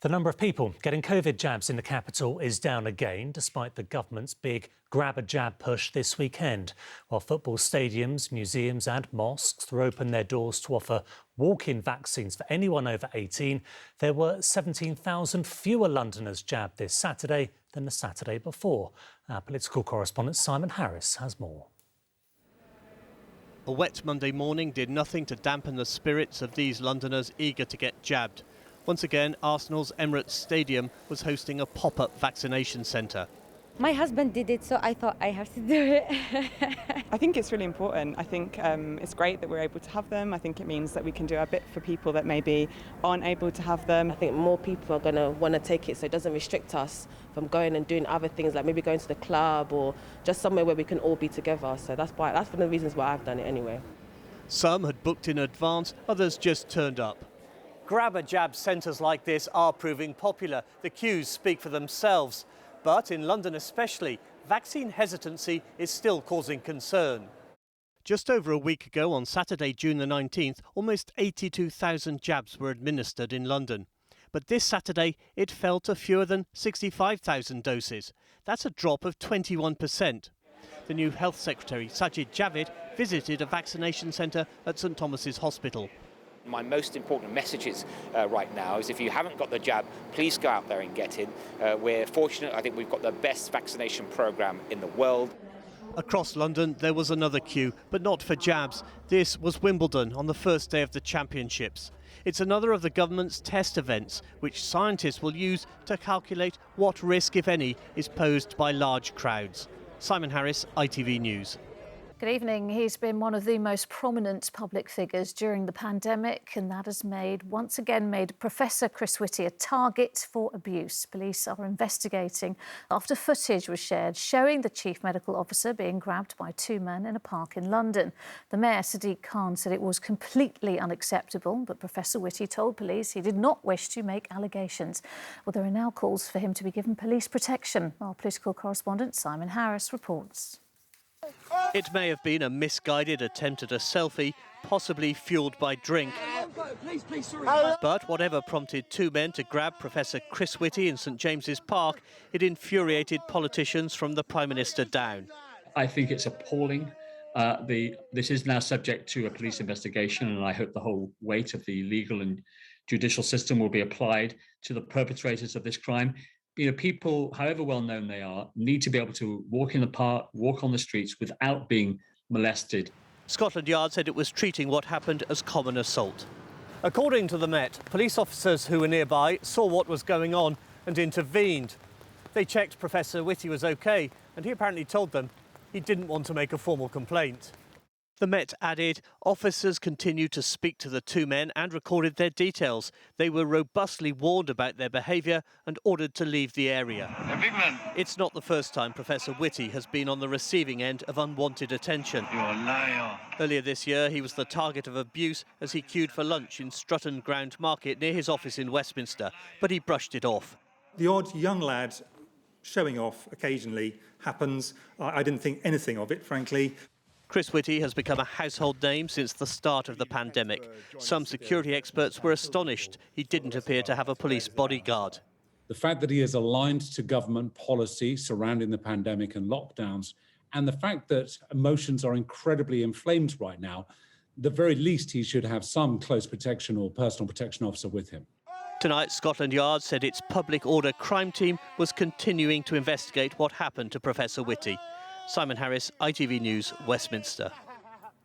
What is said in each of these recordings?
The number of people getting COVID jabs in the capital is down again, despite the government's big grab a jab push this weekend. While football stadiums, museums and mosques threw open their doors to offer walk-in vaccines for anyone over 18, there were 17,000 fewer Londoners jabbed this Saturday than the Saturday before. Our political correspondent Simon Harris has more. A wet Monday morning did nothing to dampen the spirits of these Londoners eager to get jabbed. Once again, Arsenal's Emirates Stadium was hosting a pop-up vaccination centre. My husband did it, so I thought I have to do it. I think it's really important. I think it's great that we're able to have them. I think it means that we can do our bit for people that maybe aren't able to have them. I think more people are going to want to take it, so it doesn't restrict us from going and doing other things, like maybe going to the club or just somewhere where we can all be together. So that's one of the reasons why I've done it anyway. Some had booked in advance, others just turned up. Grab-a-jab centres like this are proving popular. The queues speak for themselves. But in London especially, vaccine hesitancy is still causing concern. Just over a week ago, on Saturday, June the 19th, almost 82,000 jabs were administered in London. But this Saturday, it fell to fewer than 65,000 doses. That's a drop of 21%. The new Health Secretary, Sajid Javid, visited a vaccination centre at St Thomas's Hospital. My most important messages right now is if you haven't got the jab, please go out there and get in. We're fortunate, I think we've got the best vaccination programme in the world. Across London there was another queue, but not for jabs. This was Wimbledon on the first day of the championships. It's another of the government's test events, which scientists will use to calculate what risk, if any, is posed by large crowds. Simon Harris, ITV News. Good evening. He's been one of the most prominent public figures during the pandemic, and that has once again made Professor Chris Whittie a target for abuse. Police are investigating after footage was shared showing the chief medical officer being grabbed by two men in a park in London. The Mayor, Sadiq Khan, said it was completely unacceptable, but Professor Whittie told police he did not wish to make allegations. Well, there are now calls for him to be given police protection. Our political correspondent Simon Harris reports. It may have been a misguided attempt at a selfie, possibly fueled by drink. But whatever prompted two men to grab Professor Chris Whittie in St James's Park, it infuriated politicians from the Prime Minister down. I think it's appalling. This is now subject to a police investigation, and I hope the whole weight of the legal and judicial system will be applied to the perpetrators of this crime. People, however well known they are, need to be able to walk in the park, walk on the streets without being molested. Scotland Yard said it was treating what happened as common assault. According to the Met, police officers who were nearby saw what was going on and intervened. They checked Professor Whittie was OK, and he apparently told them he didn't want to make a formal complaint. The Met added officers continued to speak to the two men and recorded their details. They were robustly warned about their behaviour and ordered to leave the area. It's not the first time Professor Whittie has been on the receiving end of unwanted attention. You're a liar. Earlier this year, he was the target of abuse as he queued for lunch in Strutton Ground Market near his office in Westminster, but he brushed it off. The odd young lad showing off occasionally happens. I didn't think anything of it, frankly. Chris Whittie has become a household name since the start of the pandemic. Some security experts were astonished he didn't appear to have a police bodyguard. The fact that he is aligned to government policy surrounding the pandemic and lockdowns, and the fact that emotions are incredibly inflamed right now, the very least he should have some close protection or personal protection officer with him. Tonight, Scotland Yard said its public order crime team was continuing to investigate what happened to Professor Whittie. Simon Harris, ITV News, Westminster.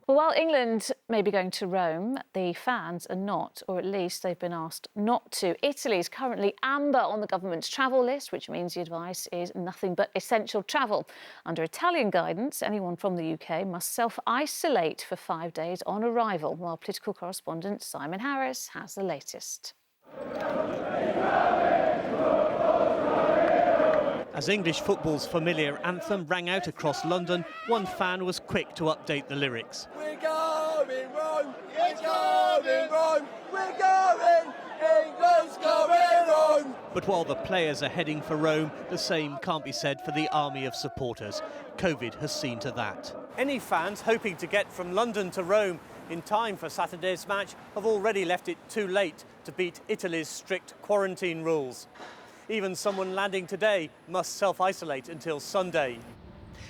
Well, while England may be going to Rome, the fans are not, or at least they've been asked not to. Italy is currently amber on the government's travel list, which means the advice is nothing but essential travel. Under Italian guidance, anyone from the UK must self-isolate for 5 days on arrival, while political correspondent Simon Harris has the latest. As English football's familiar anthem rang out across London, one fan was quick to update the lyrics. We're going Rome, it's going Rome, we're going, England's going on. But while the players are heading for Rome, the same can't be said for the army of supporters. COVID has seen to that. Any fans hoping to get from London to Rome in time for Saturday's match have already left it too late to beat Italy's strict quarantine rules. Even someone landing today must self-isolate until Sunday.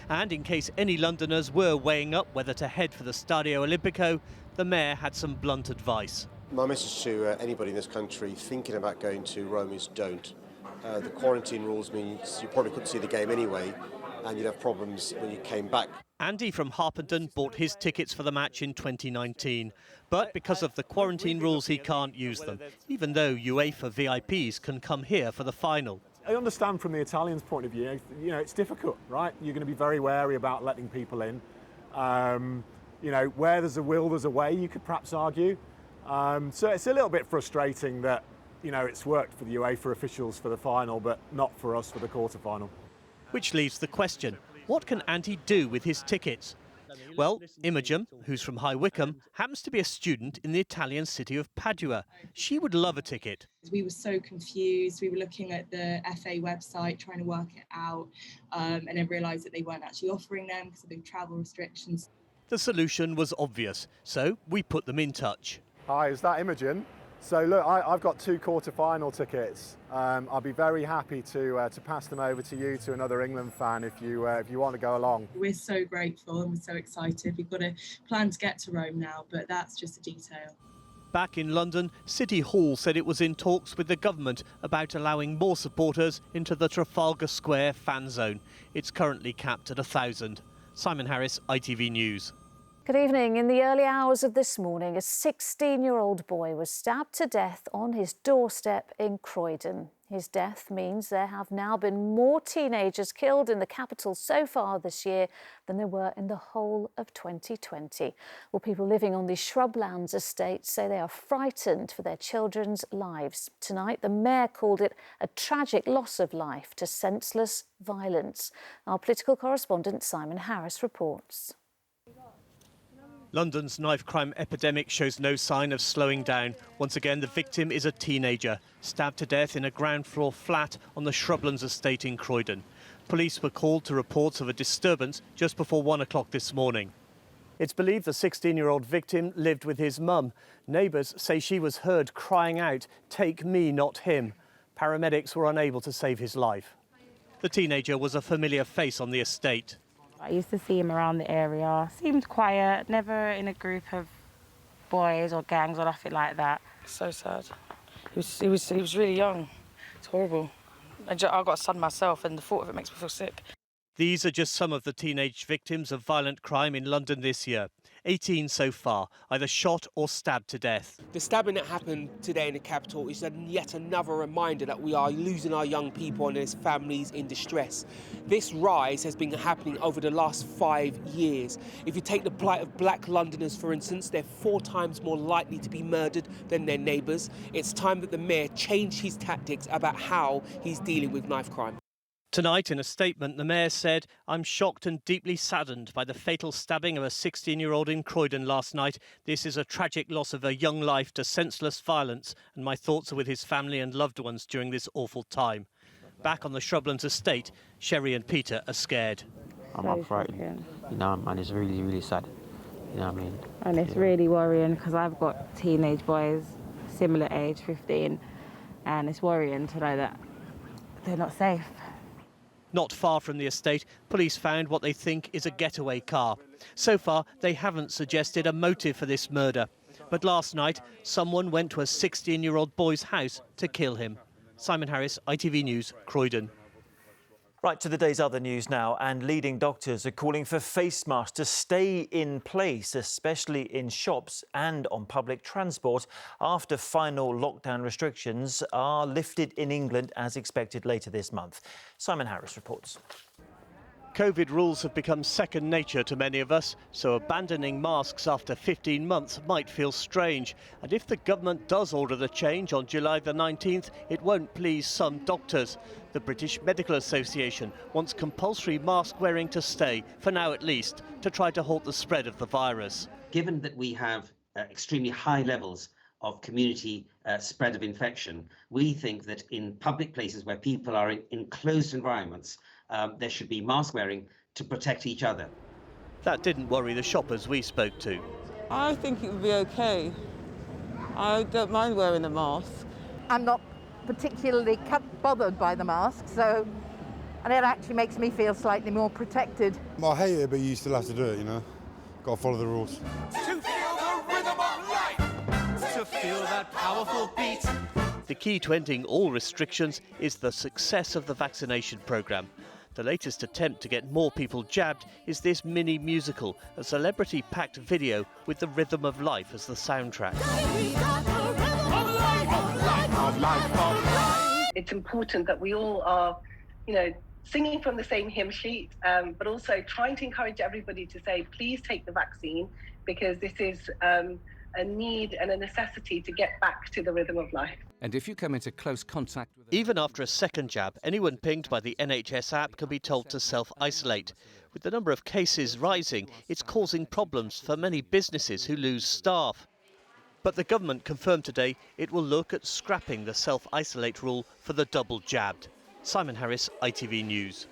And in case any Londoners were weighing up whether to head for the Stadio Olimpico, the mayor had some blunt advice. My message to anybody in this country thinking about going to Rome is don't. The quarantine rules means you probably couldn't see the game anyway, and you'd have problems when you came back. Andy from Harpenden bought his tickets for the match in 2019. But because of the quarantine rules, he can't use them, even though UEFA VIPs can come here for the final. I understand from the Italians' point of view, you know, it's difficult, right? You're going to be very wary about letting people in. You know, where there's a will, there's a way, you could perhaps argue. So it's a little bit frustrating that, you know, it's worked for the UEFA officials for the final, but not for us for the quarter-final. Which leaves the question, what can Andy do with his tickets? Well, Imogen, who's from High Wycombe, happens to be a student in the Italian city of Padua. She would love a ticket. We were so confused. We were looking at the FA website, trying to work it out, and then realised that they weren't actually offering them because of the travel restrictions. The solution was obvious, so we put them in touch. Hi, is that Imogen? So look, I've got 2 quarter-final tickets. I'll be very happy to pass them over to you, to another England fan, if you want to go along. We're so grateful and we're so excited. We've got a plan to get to Rome now, but that's just a detail. Back in London, City Hall said it was in talks with the government about allowing more supporters into the Trafalgar Square fan zone. It's currently capped at 1,000. Simon Harris, ITV News. Good evening. In the early hours of this morning, a 16-year-old boy was stabbed to death on his doorstep in Croydon. His death means there have now been more teenagers killed in the capital so far this year than there were in the whole of 2020. Well, people living on these shrublands estates say they are frightened for their children's lives. Tonight, the mayor called it a tragic loss of life to senseless violence. Our political correspondent Simon Harris reports. London's knife crime epidemic shows no sign of slowing down. Once again, the victim is a teenager, stabbed to death in a ground floor flat on the Shrublands estate in Croydon. Police were called to reports of a disturbance just before 1 o'clock this morning. It's believed the 16-year-old victim lived with his mum. Neighbours say she was heard crying out, "Take me, not him." Paramedics were unable to save his life. The teenager was a familiar face on the estate. I used to see him around the area. Seemed quiet, never in a group of boys or gangs or nothing like that. So sad. He was really young. It's horrible. I've got a son myself, and the thought of it makes me feel sick. These are just some of the teenage victims of violent crime in London this year. 18 so far, either shot or stabbed to death. The stabbing that happened today in the capital is yet another reminder that we are losing our young people and their families in distress. This rise has been happening over the last 5 years. If you take the plight of black Londoners, for instance, they're 4 times more likely to be murdered than their neighbours. It's time that the mayor changed his tactics about how he's dealing with knife crime. Tonight, in a statement, the mayor said, "I'm shocked and deeply saddened by the fatal stabbing of a 16-year-old in Croydon last night. This is a tragic loss of a young life to senseless violence, and my thoughts are with his family and loved ones during this awful time." Back on the Shrublands estate, Sherry and Peter are scared. I'm frightened, you know, and it's really, really sad, you know what I mean? And it's really worrying because I've got teenage boys, similar age, 15, and it's worrying to know that they're not safe. Not far from the estate, police found what they think is a getaway car. So far, they haven't suggested a motive for this murder. But last night, someone went to a 16-year-old boy's house to kill him. Simon Harris, ITV News, Croydon. Right, to the day's other news now, and leading doctors are calling for face masks to stay in place, especially in shops and on public transport, after final lockdown restrictions are lifted in England as expected later this month. Simon Harris reports. COVID rules have become second nature to many of us, so abandoning masks after 15 months might feel strange. And if the government does order the change on July the 19th, it won't please some doctors. The British Medical Association wants compulsory mask wearing to stay, for now at least, to try to halt the spread of the virus. Given that we have extremely high levels of community spread of infection, we think that in public places where people are in enclosed environments, there should be mask wearing to protect each other. That didn't worry the shoppers we spoke to. I think it would be okay. I don't mind wearing a mask. I'm not particularly bothered by the mask, and it actually makes me feel slightly more protected. I hate it, but you still have to do it, you know. Got to follow the rules. To feel the rhythm of life, to feel that powerful beat. The key to ending all restrictions is the success of the vaccination programme. The latest attempt to get more people jabbed is this mini musical, a celebrity-packed video with the rhythm of life as the soundtrack. It's important that we all are, singing from the same hymn sheet, but also trying to encourage everybody to say, please take the vaccine, because this is a need and a necessity to get back to the rhythm of life. And if you come into close contact with... Even after a second jab, anyone pinged by the NHS app can be told to self-isolate. With the number of cases rising, it's causing problems for many businesses who lose staff. But the government confirmed today it will look at scrapping the self-isolate rule for the double jabbed. Simon Harris, ITV News.